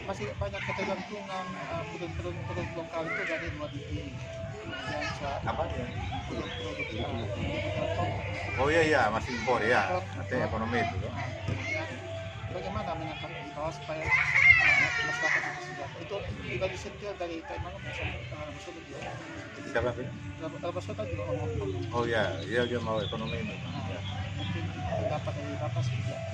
masih banyak ketergantungan produk lokal itu dari luar negeri yang Apa ya? produk Oh iya masih impor ya. impor. Artinya ekonomi itu. Kemudian bagaimana menangkap bahwa supaya masyarakat itu sejahtera itu juga disentil dari kayak mana maksudnya dia Siapa sih? maksudnya juga ngomong Oh iya, dia mau ekonomi ini. mungkin pendapat dari bapak seperti apa?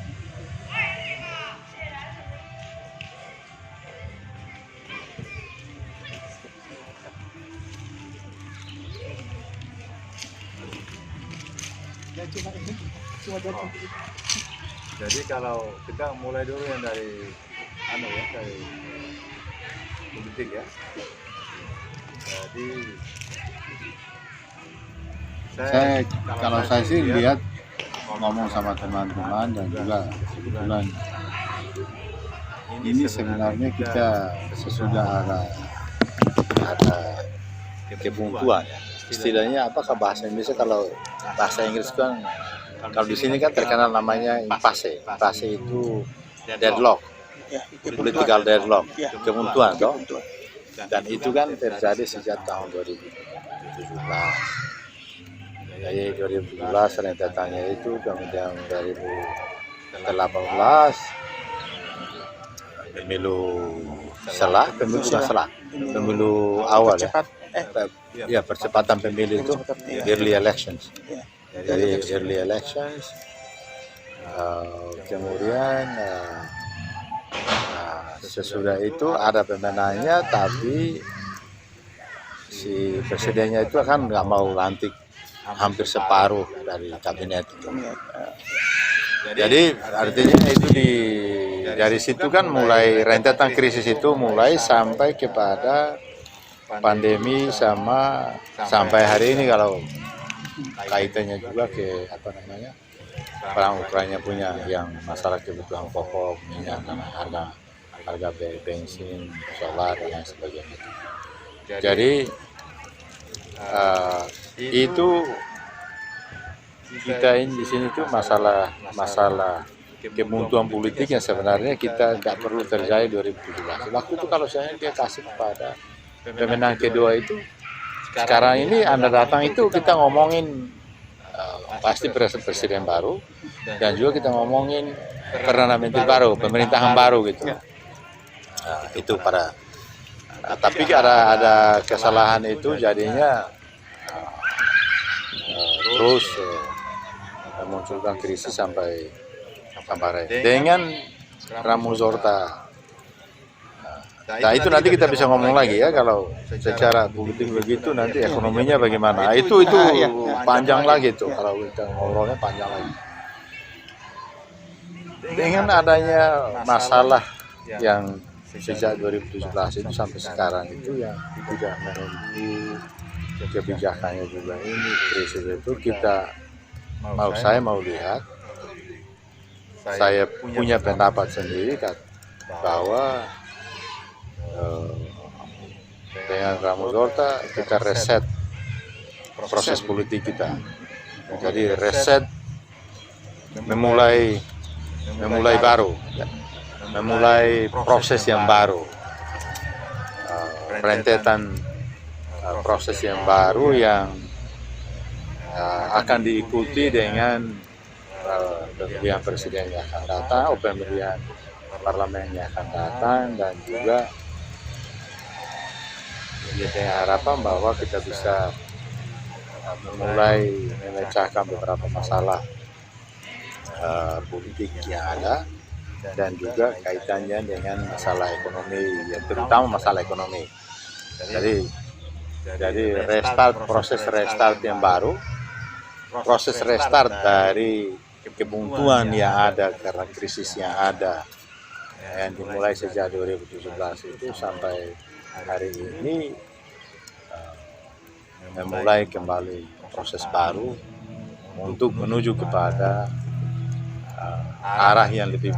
Ya cuma Oh. Jadi kalau kita mulai dulu yang dari dari politik ya. Jadi Kalau saya sih lihat ngomong sama teman-teman dan juga kebetulan ini sebenarnya kita sesudah ada kebuntuan ya. Istilahnya apakah bahasa Indonesia, kalau bahasa Inggris kan kalau di sini kan terkenal namanya impasse. Impasse itu deadlock, political deadlock, kebuntuan toh. Dan itu kan terjadi sejak tahun 2017. Jadi 2017 rentetannya itu, kemudian 2018 pemilu awal ya, percepatan pemilu itu early elections. Jadi early elections, kemudian sesudah itu ada pemenangnya, tapi si presidennya itu kan nggak mau lantik hampir separuh dari kabinet itu. Jadi artinya itu dari situ kan mulai rentetan krisis itu mulai sampai kepada pandemi sampai hari ini, kalau kaitannya juga ke perang Ukraina punya yang masalah kebutuhan pokok, minyak, harga bensin, solar dan lain sebagainya. Jadi itu kita ini di sini tuh masalah kebuntuan politik yang sebenarnya kita nggak perlu terjadi 2017. Waktu itu kalau saya dia kasih kepada pemenang kedua itu, sekarang ini Anda datang itu kita ngomongin pasti presiden baru, dan juga kita ngomongin perdana menteri baru, pemerintahan baru gitu. Itu tapi ada kesalahan itu jadinya terus memunculkan krisis sampai dengan Ramuzorta. Nah itu nanti kita bisa ngomong lagi ya, kalau secara politik begitu nanti ekonominya bagaimana. Itu panjang lagi tuh, kalau kita ngobrolnya panjang lagi. Dengan adanya masalah yang sejak 2017 itu sampai sekarang itu yang tidak menentu, kebijakannya juga ini krisis itu, saya mau lihat, saya punya pendapat sendiri bahwa dengan Ramuzorta kita reset proses politik kita. Jadi reset, memulai baru, memulai proses yang baru, rentetan proses yang baru yang akan diikuti dengan pemilihan presiden yang akan datang, pemilihan parlemen yang akan datang, dan juga dengan harapan bahwa kita bisa memulai memecahkan beberapa masalah politik yang ada, dan juga kaitannya dengan masalah ekonomi, yang terutama masalah ekonomi. Jadi proses restart yang baru, proses restart dari kebuntuan yang ada karena krisis yang ada yang dimulai sejak 2017 itu sampai hari ini, memulai kembali proses baru untuk menuju kepada arah yang lebih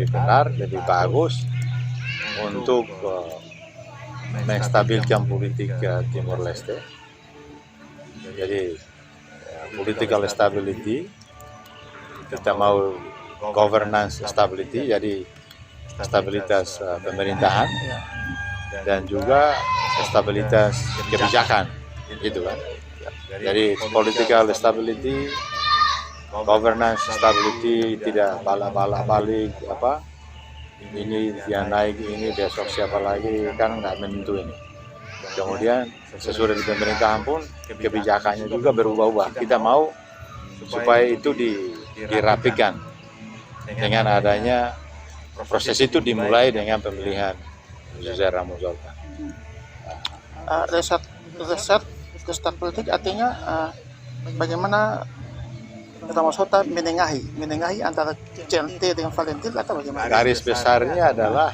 benar, lebih bagus untuk menstabilkan politik Timor Leste. Jadi political stability, kita mau governance stability, jadi stabilitas pemerintahan dan juga stabilitas kebijakan, gitu kan. Jadi political stability, governance stability, tidak balik apa ini dia naik, ini besok siapa lagi, kan nggak menentu ini. Kemudian sesudah di pemerintahan pun kebijakannya juga berubah-ubah. Kita mau supaya itu dirapikan dengan adanya proses itu dimulai dengan pemilihan Jose Ramos Horta. Reset politik artinya bagaimana Ramos Horta menengahi antara CNT dengan Valentin atau bagaimana? Garis besarnya adalah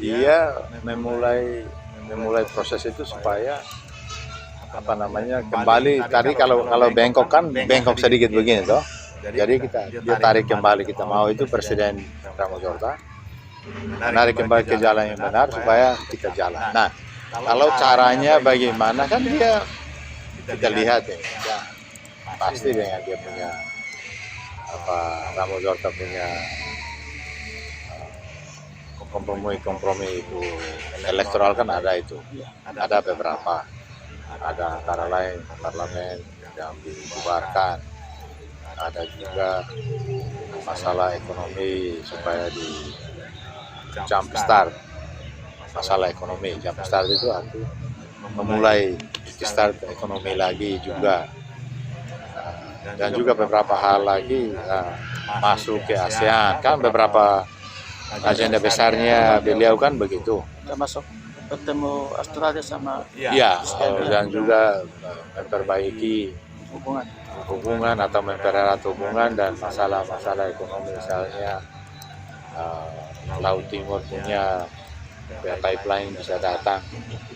dia memulai proses itu supaya apa namanya kembali tadi kalau bengkok kan bengkok sedikit begini toh. Jadi dia tarik kembali, kita mau itu Presiden Ramos Horta menarik kembali ke jalan yang benar supaya kita jalan. Nah, kalau caranya bagaimana kan kita lihat ya, pasti dengan dia punya Ramos Horta punya kompromi itu elektoral kan ada beberapa, ada antara lain parlemen yang dibubarkan, ada juga masalah ekonomi supaya di jump start masalah ekonomi. Jump start itu arti memulai start ekonomi lagi juga, dan juga beberapa hal lagi masuk ke ASEAN kan, beberapa agenda besarnya beliau kan begitu, Termasuk bertemu Australia sama ya, dan juga memperbaiki hubungan atau mempererat hubungan dan masalah-masalah ekonomi, misalnya Laut Timur punya pipeline bisa datang,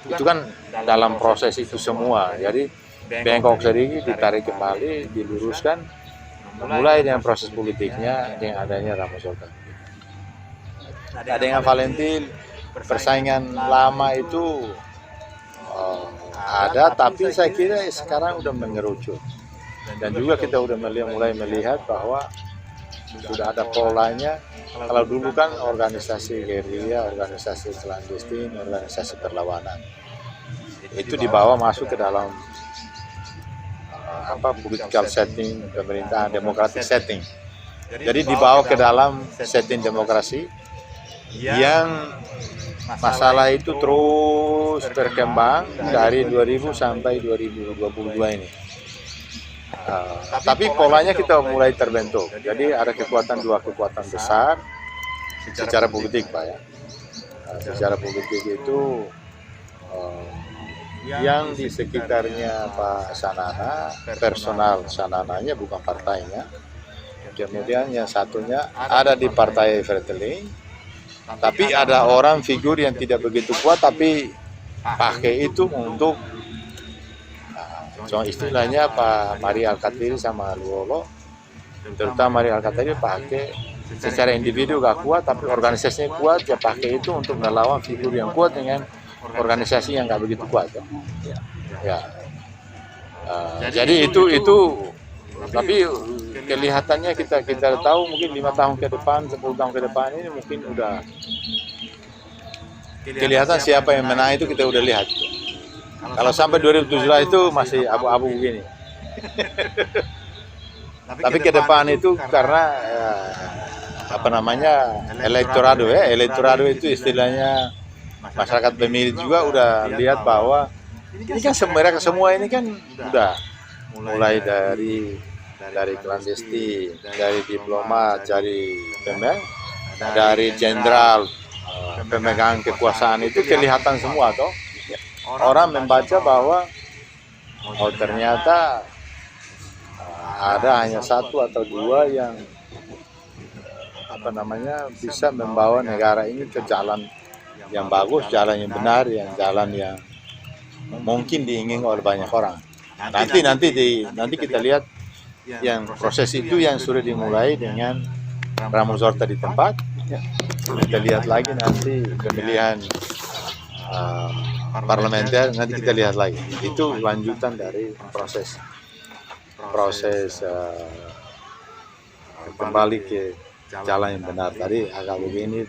itu kan dalam proses itu semua. Jadi bengkok sedikit ditarik kembali, diluruskan, mulai dengan proses politiknya dengan adanya Ramos Horta. Dengan Valentin persaingan lama itu ada, tapi saya kira sekarang udah mengerucut, dan juga kita udah mulai melihat bahwa sudah ada polanya. Kalau dulu kan organisasi gerilya, organisasi clandestin, organisasi perlawanan itu dibawa masuk ke dalam political setting, pemerintahan demokratik setting. Jadi dibawa ke dalam setting demokrasi yang masalah itu terus berkembang dari 2000 sampai 2022 ini. Tapi polanya kita mulai terbentuk. Jadi ada dua kekuatan besar secara politik, Pak ya. Secara politik itu yang di sekitarnya Pak Sanana, personal Sanananya bukan partainya. Kemudian yang satunya ada di partai Verteling, tapi ada orang figur yang tidak begitu kuat tapi pakai itu untuk contoh istilahnya Pak Mari Alkatiri sama Luolo, terutama Mari Alkatiri pakai secara individu gak kuat tapi organisasinya kuat, dia pakai itu untuk melawan figur yang kuat dengan organisasi yang gak begitu kuat ya. Jadi itu tapi kelihatannya kita tahu mungkin 5 tahun ke depan, 10 tahun ke depan ini mungkin udah kelihatan siapa yang menang, itu kita udah lihat. Kalau sampai 2017 itu masih abu-abu begini. Tapi ke depan itu karena elektorado itu istilahnya masyarakat pemilih juga udah lihat bahwa ini kan mereka semua ini kan udah mulai dari clandestin, dari diplomat, dari jenderal, pemegang kekuasaan, itu kelihatan semua toh. Orang membaca bahwa ternyata ada hanya 1 atau 2 yang bisa membawa negara ini ke jalan yang bagus, jalan yang benar, jalan yang mungkin diingin oleh banyak orang. Nanti kita lihat yang proses itu yang sudah dimulai dengan Ramos Horta di tempat. Kita lihat lagi nanti pemilihan parlementer, nanti kita lihat lagi. Itu lanjutan dari proses kembali ke jalan yang benar. Tadi agak begini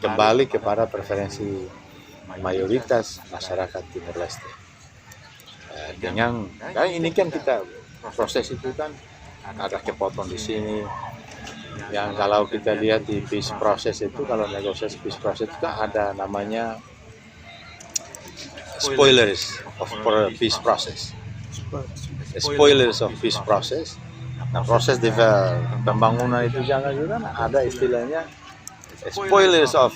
kembali kepada preferensi mayoritas masyarakat Timor Leste. Dengan ini kan kita proses itu kan ada kepotong di sini. Yang kalau kita lihat di peace process itu, kalau negosiasi peace process itu ada namanya spoilers of peace process. Spoilers of peace process. Nah, proses pembangunan itu jangan juga ada istilahnya spoilers of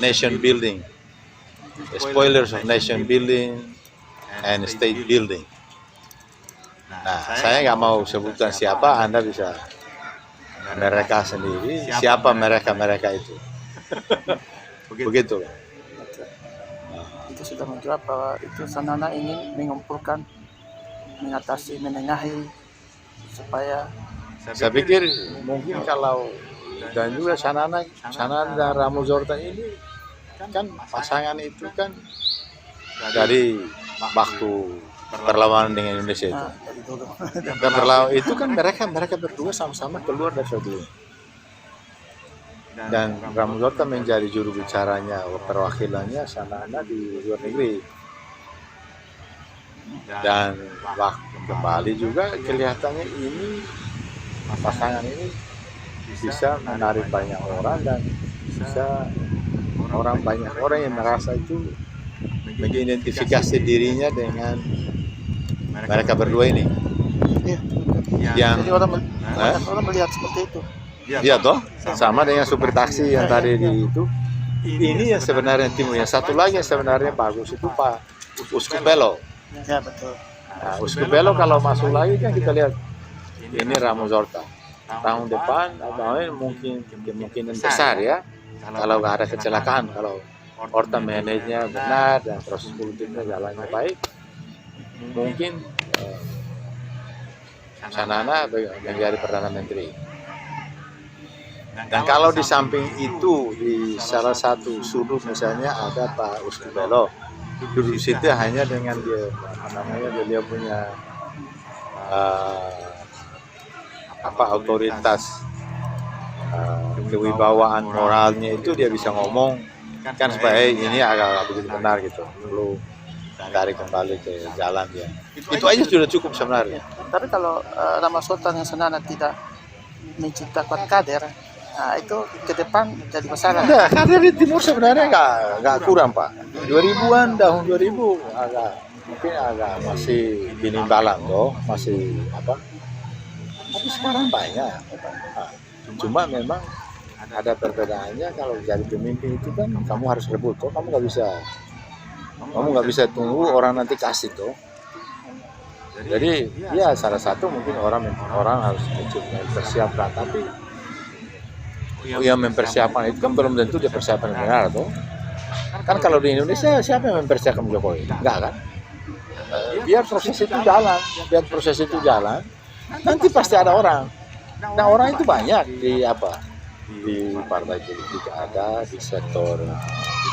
nation building, spoilers of nation building and state building. Nah, saya nggak mau sebutkan siapa, Anda bisa mereka sendiri, siapa mereka itu. Begitu. Itu sudah menjawab bahwa itu Sanana ingin mengumpulkan, mengatasi, menengahi supaya Saya pikir mungkin kalau dan juga Sanana dan Ramos Horta ini kan pasangan itu kan dari waktu perlawanan dengan Indonesia itu. dari dulu. Dan perlawanan itu kan mereka berdua sama-sama keluar dari Saudi. Dan Ramos Horta menjadi juru bicaranya, perwakilannya Sanana di luar negeri. Dan waktu kembali juga kelihatannya ini pasangan ini bisa menarik banyak orang dan bisa banyak orang yang merasa itu mengidentifikasi dirinya dengan mereka berdua ini. Iya. Yang Jadi orang melihat seperti itu. iya toh, sama dengan supir taksi yang tadi di itu. Ini yang sebenarnya timur. Yang satu lagi yang sebenarnya bagus itu Pak Uskup Belo. Ya betul. Nah, Uskup Belo kalau masuk lagi kan kita lihat ini Ramos Horta. Tahun depan mungkin kemungkinan besar ya, kalau nggak ada kecelakaan, kalau Horta manajenya benar dan proses politiknya jalannya baik, mungkin Sanana menjadi Perdana Menteri. Dan kalau di samping itu di salah satu sudut misalnya ada Pak Uskup Belo, duduk situ hanya dengan dia punya otoritas, kewibawaan moralnya itu dia bisa ngomong kan supaya ini agak begitu benar gitu, perlu tarik kembali ke jalan ya. Itu aja sudah cukup sebenarnya. Tapi kalau Ramos Horta dan Sanana tidak menciptakan kader, nah itu ke depan jadi masalah. Nah, kader di Timur sebenarnya nggak kurang Pak. 2000-an, tahun 2000 mungkin agak masih binimbalan toh, masih apa? Tapi sekarang banyak. Nah, cuma memang ada perbedaannya kalau jadi pemimpin itu kan kamu harus rebut toh, kamu nggak bisa tunggu orang nanti kasih toh. Jadi ya salah satu mungkin orang harus mempersiapkan, tapi yang mempersiapkan itu kan belum tentu dia persiapan yang benar toh. Kan kalau di Indonesia siapa yang mempersiapkan Jokowi? Enggak kan? Biar proses itu jalan, nanti pasti ada orang. Nah, orang itu banyak di partai politik ada, di sektor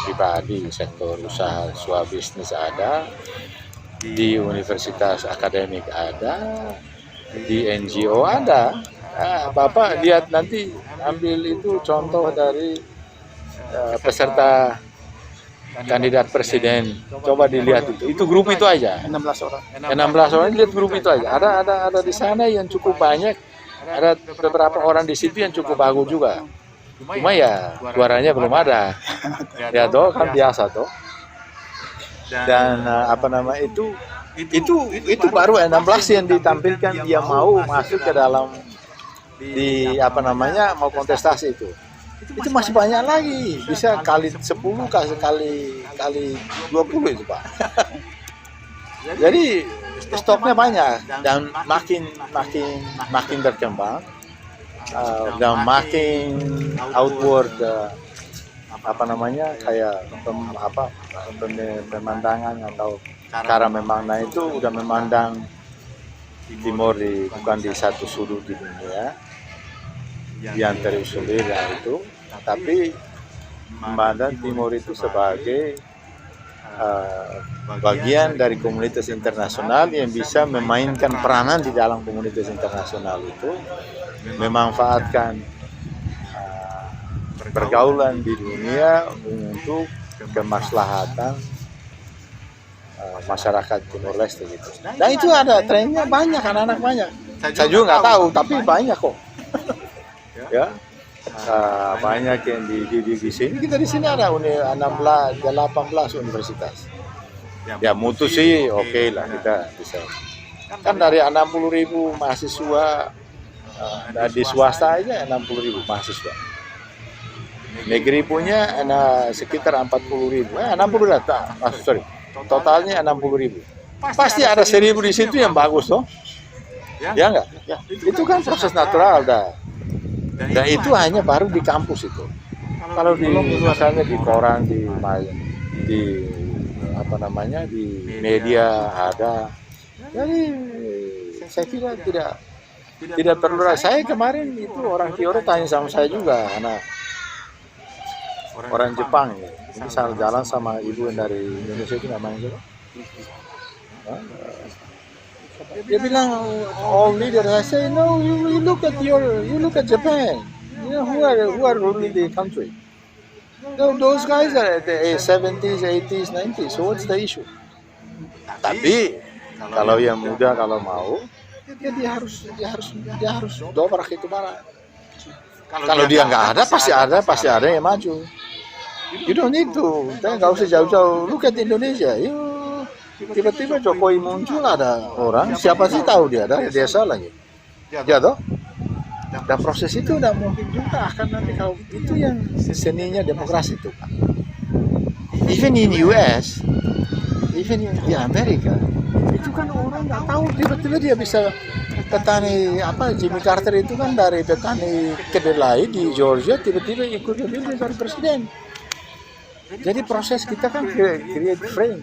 pribadi, sektor usaha swabisnis ada, di universitas akademik ada, di NGO ada. Nah, Bapak lihat nanti ambil itu contoh dari peserta kandidat presiden, coba dilihat itu grup itu aja. 16 orang. 16 orang, lihat grup itu aja. Ada di sana yang cukup banyak. Ada beberapa orang di situ yang cukup bagus juga. Cuma ya suaranya belum ada. Ya toh kan biasa toh. Dan itu baru 16 yang ditampilkan dia mau masuk ke dalam mau kontestasi itu masih banyak lagi, bisa kali 10 kali 20 itu Pak. Jadi stoknya banyak dan makin berkembang dan makin outward kayak pemandangan atau cara memandang itu udah memandang Timor bukan di satu sudut di dunia yang terisolir itu, tapi memandang Timor itu sebagai bagian dari komunitas internasional yang bisa memainkan peranan di dalam komunitas internasional itu, memanfaatkan pergaulan di dunia untuk kemaslahatan masyarakat Timor Leste gitu. Dan itu ada trennya banyak, anak-anak banyak. Saya juga nggak tahu, tapi banyak kok. Ya, banyak yang di sini. Kita di sini ada 18 universitas. Ya mutu sih oke lah, kita bisa. Kan dari 60.000 mahasiswa di swasta aja 60.000 mahasiswa. Negeri punya sekitar 40.000. 60 data. Sorry. Totalnya 60.000. Pasti ada 1.000 di situ yang bagus toh. Ya enggak? Ya. Itu kan proses natural dah. Dan itu hanya baru di kampus itu. Kalau di misalnya di koran, di apa namanya, di media ada. Jadi saya kira tidak perlu. Saya kemarin itu orang Kyoto tanya sama saya juga, anak orang Jepang ya. Ini saya jalan sama ibu yang dari Indonesia, itu namanya siapa? Dia bilang all leader. I say no, you look at Japan. You know who are ruling the country. No, those guys are at the 70s, 80s, 90s. So what's the issue? Tapi kalau yang muda kalau mau, ya dia harus dobrak itu barang. Kalau dia nggak ada, pasti ada yang maju. You don't need to. Kita nggak usah jauh-jauh. Look at Indonesia. Tiba-tiba Jokowi muncul, ada orang, siapa sih tahu dia dari desa lagi. Ya toh? Dan proses itu udah mungkin juga akan nanti, kalau itu yang seninya demokrasi itu. Even in US, even di Amerika, itu kan orang nggak tahu, tiba-tiba dia bisa petani apa, Jimmy Carter itu kan dari petani kedelai di Georgia, tiba-tiba ikut jadi presiden. Jadi proses kita kan create frame.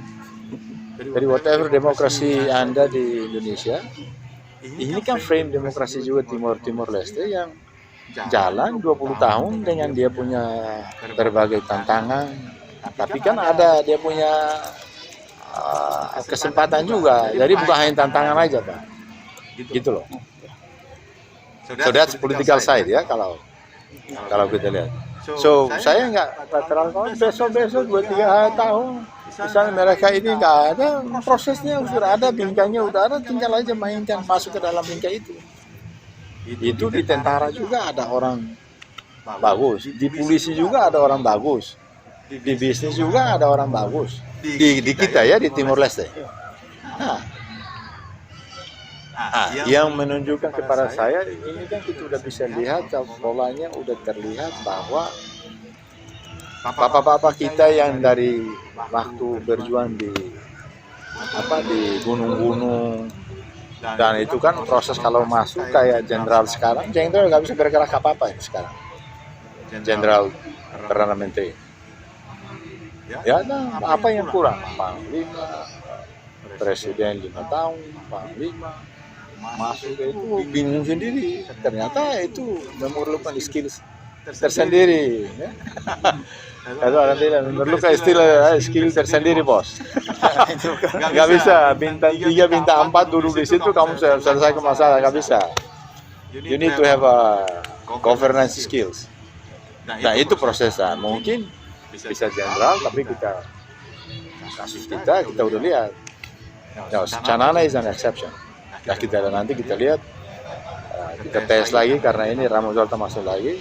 Jadi whatever demokrasi Anda di Indonesia, ini kan frame demokrasi juga Timor Leste yang jalan 20 tahun dengan dia punya berbagai tantangan. Tapi kan ada dia punya kesempatan juga. Jadi bukan hanya tantangan aja, Pak. Gitu loh. So that's political side ya kalau kita lihat. So saya nggak terlalu besok 2-3 tahun. Misalnya mereka ini nggak ada, prosesnya sudah ada, bingkainya udah ada, tinggal aja mainkan, masuk ke dalam bingkai itu. Itu di tentara juga ada orang bagus, di polisi juga ada orang bagus, di bisnis juga ada orang bagus. Di kita ya, di Timor Leste. Yang menunjukkan kepada saya, ini kan kita udah bisa lihat polanya, udah terlihat bahwa bapak-bapak kita yang dari waktu berjuang di gunung-gunung, dan itu kan proses kalau masuk kayak jenderal sekarang, jenderal nggak bisa bergerak apa-apa ini sekarang, jenderal Perdana Menteri. Ya, nah, apa yang kurang? Panglima, presiden 5 tahun, panglima, masuk itu bingung sendiri. Ternyata itu memerlukan skills tersendiri. Ya. Kalau orang bilang memerlukan skill tersendiri, bos. Nggak bisa bintang 3, bintang 4 duduk di situ kamu selesaikan masalah, nggak bisa. You need to have a governance skills. Nah itu prosesnya. Mungkin bisa jenderal, tapi kasus kita udah lihat. No, Canana is an exception. Nah nanti kita lihat, kita tes lagi karena ini Ramos Horta masuk lagi.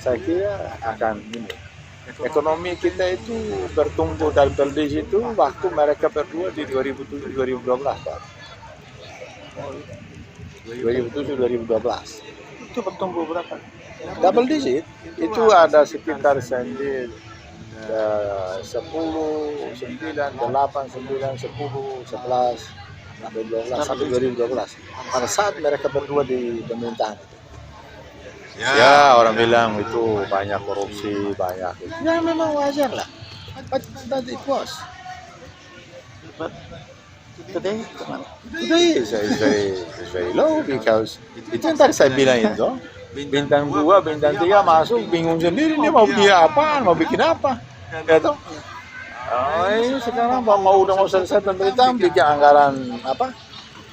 Saya kira akan ini. Ekonomi kita itu bertumbuh double digit itu waktu mereka berdua di 2007-2012, Pak. 2007-2012. Itu bertumbuh berapa? Double digit. Itu ada sekitar 10, 9, 8, 9, 10, 11, sampai 12, sampai 2012. Pada saat mereka berdua di pemerintahan. Ya, orang bilang itu banyak korupsi, banyak. Ya memang wajar lah. But it was. But today is very low because itu yang tadi saya bilang itu. Bintang 2, bintang 3 masuk bingung sendiri, dia mau dia apa, mau bikin apa. Ya toh? Oh, ini sekarang udah mau selesai pemerintah bikin anggaran apa?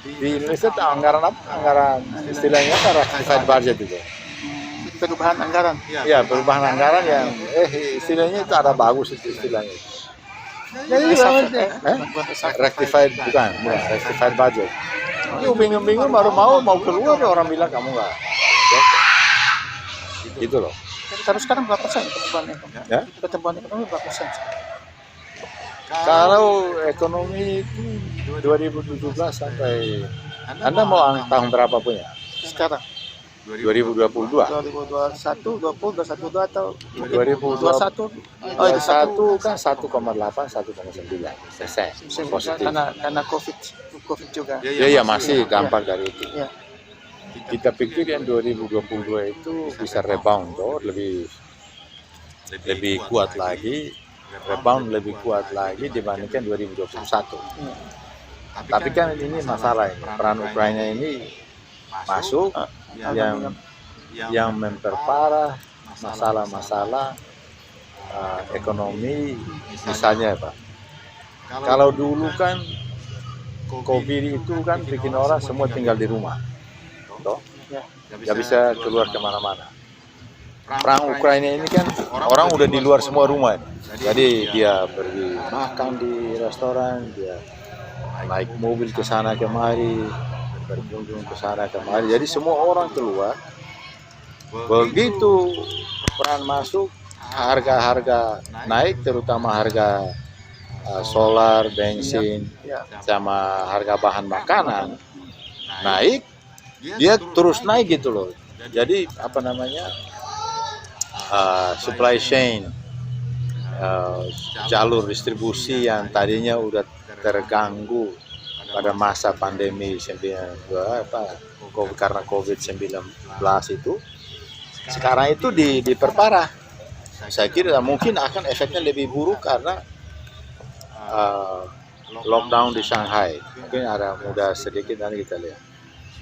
Di Indonesia tuh anggaran apa? Anggaran istilahnya apa? Rectified budget itu. Perubahan anggaran. Ya, perubahan anggaran yang istilahnya itu ada bagus itu istilahnya. Jadi rectified bukan rectified budget. Ini bingung-bingung baru mau keluar orang bilang kamu nggak. Gitu loh. Terus sekarang berapa persen pertumbuhan ekonomi? Ya? Pertumbuhan ekonomi berapa persen? Kalau ekonomi itu 2017 sampai Anda mau tahun berapa punya? Sekarang 2022. 2021, 20, 2022 atau 2021 Oh, itu satu kan 1,8 1,9% positif. karena COVID juga. Ya masih dampak dari itu. Ya. Kita pikir yang 2022 itu bisa rebound toh, lebih kuat lagi, rebound lebih kuat lagi dibandingkan 2021. Ya. Tapi kan ini masalah ini, peran Ukraina ini masuk yang memperparah masalah-masalah ekonomi, misalnya Pak. Kalau dulu kan COVID itu kan bikin orang semua tinggal di rumah, toh, nggak bisa keluar kemana-mana. Perang Ukraina ini kan orang udah di luar semua rumah, jadi dia pergi makan di restoran, dia naik mobil ke sana kemari, berkunjung ke sana kemari. Jadi semua orang keluar. Begitu peran masuk, harga-harga naik, terutama harga solar, bensin, sama harga bahan makanan naik, dia terus naik gitu loh. Jadi apa namanya supply chain, jalur distribusi yang tadinya udah terganggu pada masa pandemi karena COVID-19 itu, sekarang itu diperparah. Saya kira mungkin akan efeknya lebih buruk karena lockdown di Shanghai. Mungkin mudah sedikit nanti kita lihat.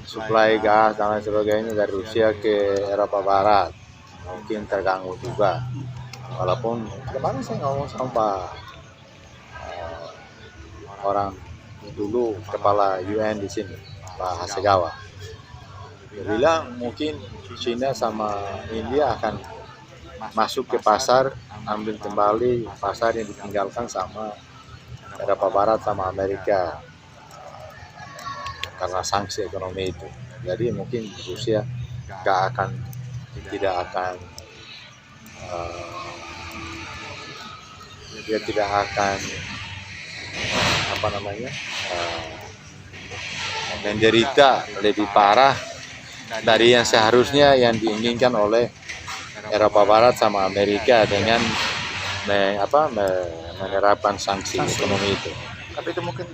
Suplai gas dan lain sebagainya dari Rusia ke Eropa Barat mungkin terganggu juga. Walaupun kemarin saya ngomong sama orang dulu kepala UN di sini, Pak Hasegawa. Dia bilang mungkin China sama India akan masuk ke pasar, ambil kembali pasar yang ditinggalkan sama Eropa Barat sama Amerika karena sanksi ekonomi itu. Jadi mungkin Rusia tidak akan menderita lebih parah dari yang seharusnya yang diinginkan oleh Eropa Barat sama Amerika dengan menerapkan sanksi ekonomi itu. Tapi itu mungkin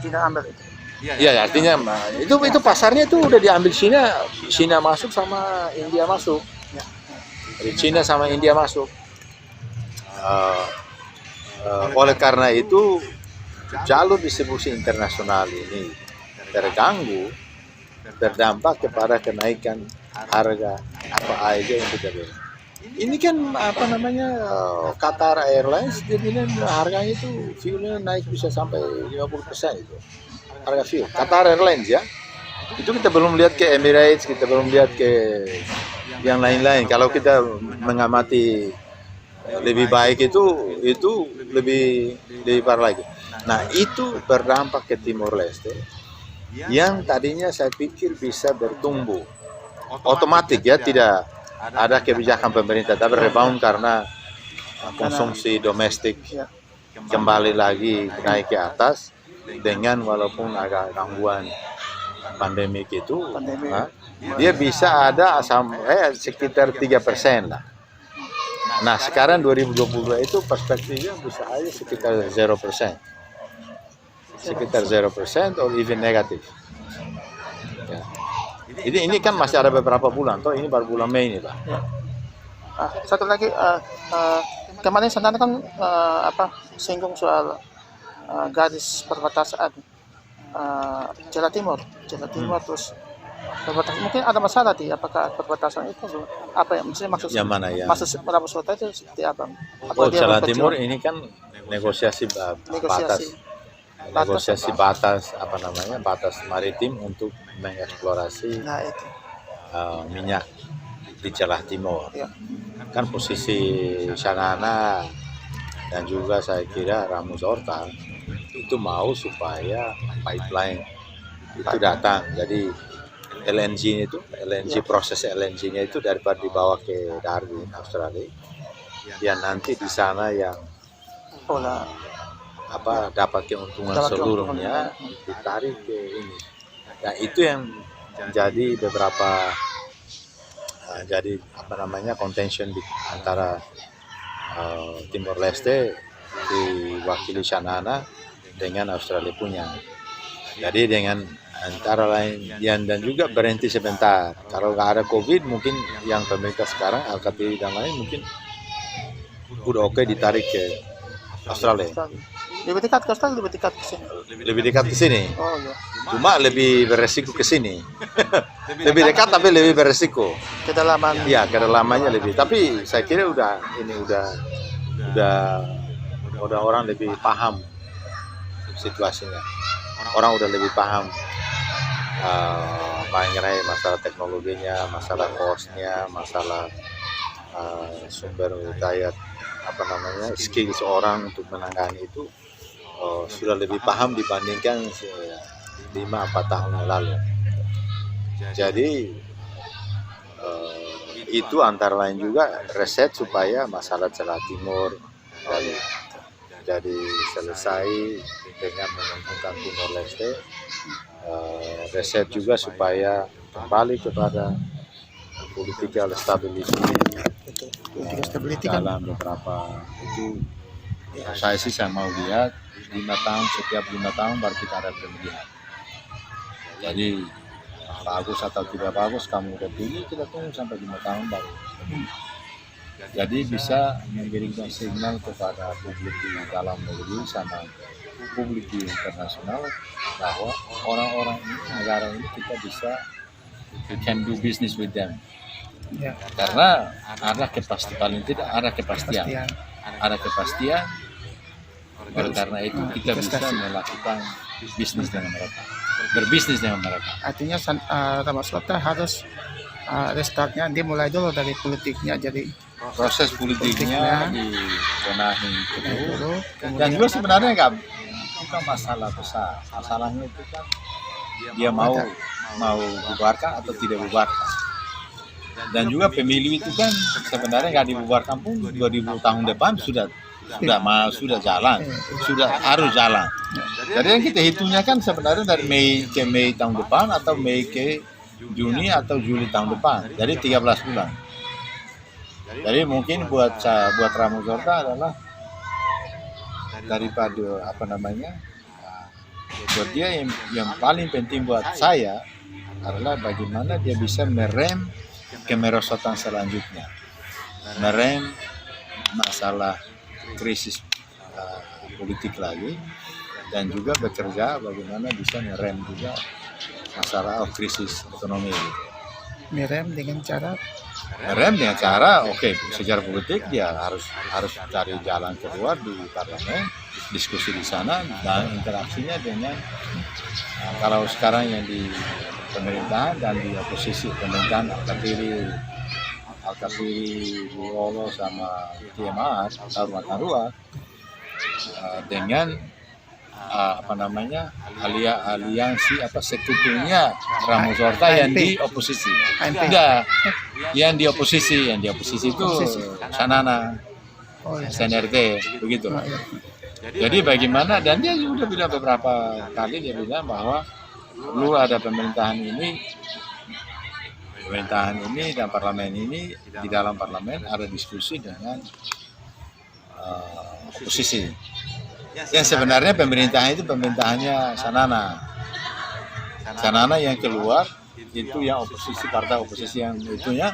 China ambil itu. Iya, artinya itu pasarnya itu udah diambil China masuk sama India masuk. Dari China sama India masuk. Oleh karena itu jalur distribusi internasional ini terganggu, berdampak kepada kenaikan harga apa aja yang kita beli. Ini kan Qatar Airlines dia bilang harganya itu fuelnya naik bisa sampai 50% itu. Harga fuel Qatar Airlines ya. Itu kita belum lihat ke Emirates, kita belum lihat ke yang lain-lain. Kalau kita mengamati lebih baik itu lebih parah lagi. Nah, itu berdampak ke Timor Leste yang tadinya saya pikir bisa bertumbuh otomatis ya, tidak ada kebijakan pemerintah, tapi rebound karena konsumsi domestik kembali lagi naik ke atas dengan walaupun agak gangguan pandemik itu, dia bisa ada sekitar 3% lah. Nah, sekarang 2022 itu perspektifnya bisa aja sekitar 0%. Sekitar 0% or even negatif. Ya. Ini kan masih ada beberapa bulan, toh ini baru bulan Mei ini, Pak. Ya. Satu lagi, kemarin Santana kan singgung soal garis perbatasan Jawa Timur terus Perbatasan. Mungkin ada masalah di apakah perbatasan itu apa ya maksudnya maksud Yang mana ya? maksud Ramos Horta itu seperti apa? Oh, dia Jalan berpejuang- Timur ini kan negosiasi negosiasi batas apa namanya, batas maritim untuk mengeksplorasi nah itu minyak di Jalan Timur. ya. Kan posisi Shanana dan juga saya kira Ramos Horta itu mau supaya pipeline itu datang. Jadi LNG proses LNG-nya itu daripada dibawa ke Darwin, Australia, ya nanti di sana yang Pola dapat keuntungan Dapat seluruhnya ditarik ke ini. Nah itu yang jadi beberapa jadi contention di antara Timor Leste diwakili Shanana dengan Australia punya. Jadi dengan antara lain dan juga berhenti sebentar. Kalau nggak ada COVID mungkin yang pemerintah sekarang Al-Katiri dan lain mungkin udah oke ditarik ke Australia. Lebih dekat ke Australia, lebih dekat ke sini. Lebih dekat ke sini. Oh iya. Cuma lebih beresiko ke sini. Lebih dekat tapi lebih beresiko. Kedalaman. Iya, kedalamannya lebih. Tapi saya kira udah orang lebih paham situasinya. Orang udah lebih paham mengenai masalah teknologinya, masalah cost-nya, masalah sumber daya skill seorang untuk menangani itu sudah lebih paham dibandingkan 5-4 tahun yang lalu. Jadi itu antara lain juga riset supaya masalah Jalan Timur jadi selesai dengan menguntungkan Timor Leste. Riset juga supaya kembali kepada political stability dalam beberapa itu. Saya mau lihat 5 tahun, setiap 5 tahun baru kita ada pemilihan. Jadi bagus atau tidak bagus kamu udah pilih, kita tunggu sampai 5 tahun baru. Jadi bisa memberikan signal kepada publik di dalam negeri sama publik di internasional bahwa orang-orang ini, negara ini kita bisa we can do business with them. Ya. Karena ada kepastian, paling tidak ada kepastian. Oleh karena itu kita bisa melakukan bisnis dengan mereka, berbisnis dengan mereka. Artinya Ramos Horta harus restartnya dimulai dulu dari politiknya, jadi Proses politiknya dibenahi dulu. kemudian Dan juga sebenarnya bukan masalah besar. Masalahnya itu kan dia mau bubarkan atau tidak bubarkan. Dan juga pemilu itu kan sebenarnya nggak dibubarkan pun 2000 tahun depan sudah jalan, harus jalan. Jadi yang kita hitungnya kan sebenarnya dari Mei ke Mei tahun depan atau Mei ke Juni atau Juli tahun depan. Jadi 13 bulan. Jadi mungkin buat Ramos Horta adalah daripada buat dia yang paling penting buat saya adalah bagaimana dia bisa merem kemerosotan selanjutnya, merem masalah krisis politik lagi, dan juga bekerja bagaimana bisa merem juga masalah krisis ekonomi. merem dengan cara secara politik dia harus cari jalan keluar di parlemen, diskusi di sana dan interaksinya dengan kalau sekarang yang di pemerintahan dan di oposisi pemerintahan Al-Katiri Buolo sama TMR Taruat dengan aliansi sekutunya Ramos Horta yang di oposisi. Enggak, yang di oposisi itu Shanana, SNRT begitu. Jadi bagaimana, dan dia juga bilang beberapa kali dia bilang bahwa perlu ada pemerintahan ini dan parlemen ini, di dalam parlemen ada diskusi dengan oposisi. Yang sebenarnya pemerintahan itu pemerintahannya Shanana yang keluar itu yang oposisi, partai oposisi yang itunya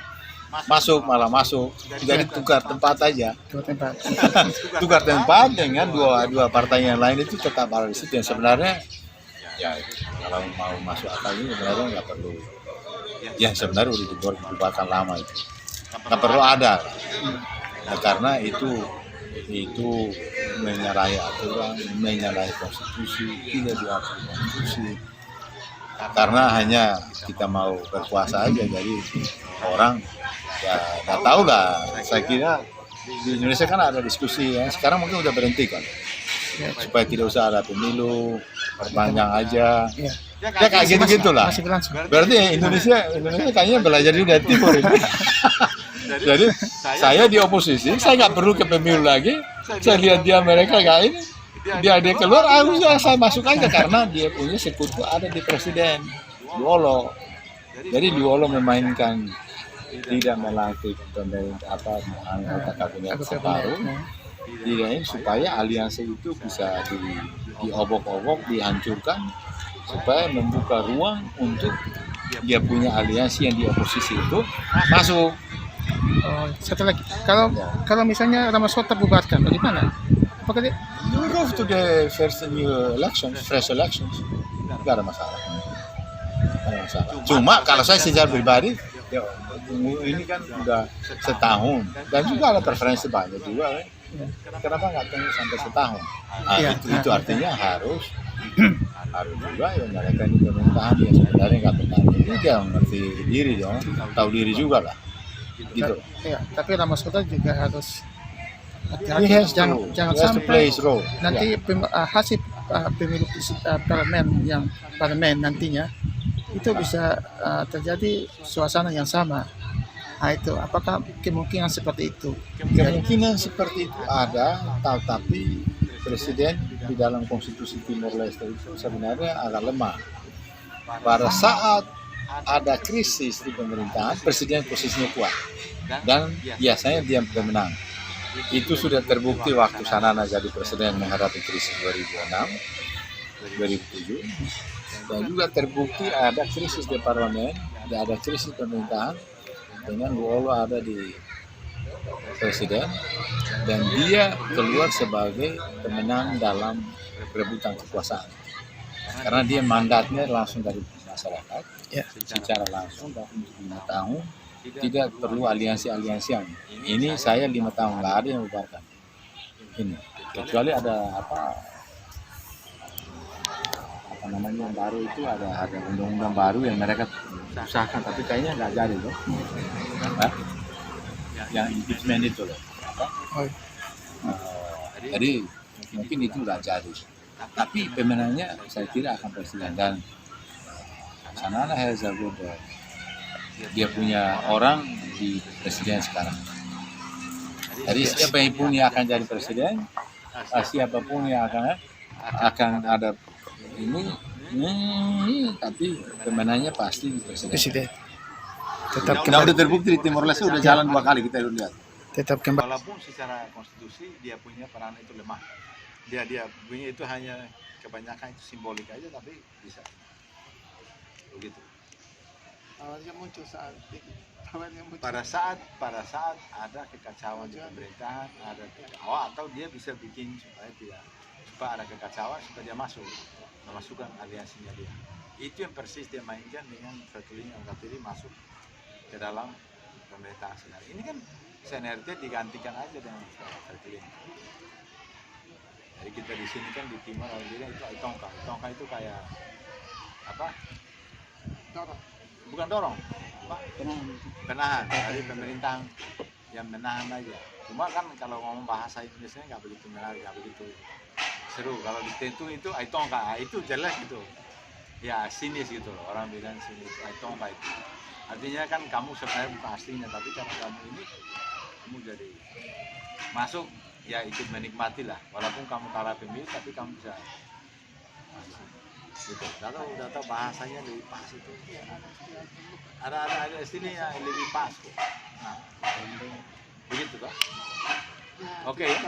malah masuk, jadi tukar tempat aja. Tukar tempat dengan dua partai yang lain itu tetap ada di situ. Yang sebenarnya ya kalau mau masuk akal ini sebenarnya nggak perlu yang sebenarnya udah dibubarkan lama itu. Nggak perlu ada. Nah, karena itu menyalahi aturan, menyalahi konstitusi, tidak diakui konstitusi. Karena hanya kita mau berkuasa aja, jadi orang ya nggak tahu lah. Saya kira di Indonesia kan ada diskusi ya. Sekarang mungkin udah berhenti kan, supaya tidak usah ada pemilu, perpanjang aja. Ya kayak gitu-gitu lah. Berarti Indonesia kayaknya belajar juga dari timur ini. Jadi saya di oposisi, saya nggak perlu ke pemilu lagi. Saya lihat dia mereka kayak ini, dia keluar, saya masuk aja karena dia punya sekutu ada di presiden Luolo. Jadi Luolo memainkan tidak melantik pemerintah anggota kabinet baru, tidak ini supaya aliansi itu bisa diobok-obok, dihancurkan, supaya membuka ruang untuk dia punya aliansi yang di oposisi itu masuk. Oh, satu lagi, kalau misalnya Ramaskota bubarkan, bagaimana? Apakah dia You go to the first new elections, fresh elections, nggak ada masalah. Cuma kalau saya secara pribadi, ya, ini kan udah setahun dan juga ada preferensi banyak juga. Kenapa nggak tunggu sampai setahun? Itu artinya harus juga ya mereka ini pemerintahan yang sebenarnya nggak benar. Ini dia ngerti diri dong, tahu diri juga lah. Gitu. Ya, tapi Ramaskota juga harus jangan sampai nanti hasil pemilu parlemen nantinya itu bisa terjadi suasana yang sama. Nah, itu apakah kemungkinan seperti itu? Kemungkinan seperti itu ada, tapi presiden di dalam konstitusi Timor Leste itu sebenarnya agak lemah. Pada saat ada krisis di pemerintahan, presiden posisinya kuat dan biasanya dia pemenang. Itu sudah terbukti waktu Sanana jadi presiden menghadapi krisis 2006, 2007, dan juga terbukti ada krisis di parlemen, ada krisis pemerintahan dengan Luolo ada di presiden dan dia keluar sebagai pemenang dalam perebutan kekuasaan karena dia mandatnya langsung dari masyarakat secara langsung dan untuk 5 tahun tidak perlu aliansi yang ini saya 5 tahun nggak ada yang membubarkan ini kecuali ada apa namanya yang baru itu ada undang-undang baru yang mereka usahakan tapi kayaknya nggak jadi loh yang impeachment itu loh jadi mungkin itu nggak jadi tapi pemenangnya saya kira akan presiden dan Sanana Herzagoda dia punya orang di presiden sekarang. Jadi siapapun yang akan jadi presiden, siapapun yang akan ada ini tapi pemenangnya pasti presiden. Tetap udah terbukti di Timor Leste udah jalan 2 kali kita lihat. Tetap kembali. Walaupun secara konstitusi dia punya peran itu lemah, dia punya itu hanya kebanyakan itu simbolik aja tapi bisa. Begitu. Awalnya muncul pada saat ada kekacauan di pemerintahan, ada atau dia bisa bikin supaya ada kekacauan supaya dia memasukkan aliansinya dia. Itu yang persis dia mainkan dengan Fretilin masuk ke dalam pemerintahan sebenarnya. Ini kan CNRT digantikan aja dengan Fretilin. Jadi kita di sini kan di Timor orang bilang itu Aitonga. Aitonga itu kayak apa? Bukan dorong, penahan dari pemerintahan yang menahan aja. Cuma kan kalau ngomong bahasa Indonesia nggak begitu menarik, nggak begitu seru. Kalau ditentu itu Aitonga, itu jelek gitu. Ya sinis gitu loh, orang bilang sinis Aitonga itu. Artinya kan kamu sebenarnya bukan aslinya, tapi karena kamu ini kamu jadi masuk ya ikut menikmati lah. Walaupun kamu kalah pemilu, tapi kamu bisa gitu. Udah tahu bahasanya lebih pas itu. Ada istilahnya lebih pas kok. Nah, begitu toh. Oke ya.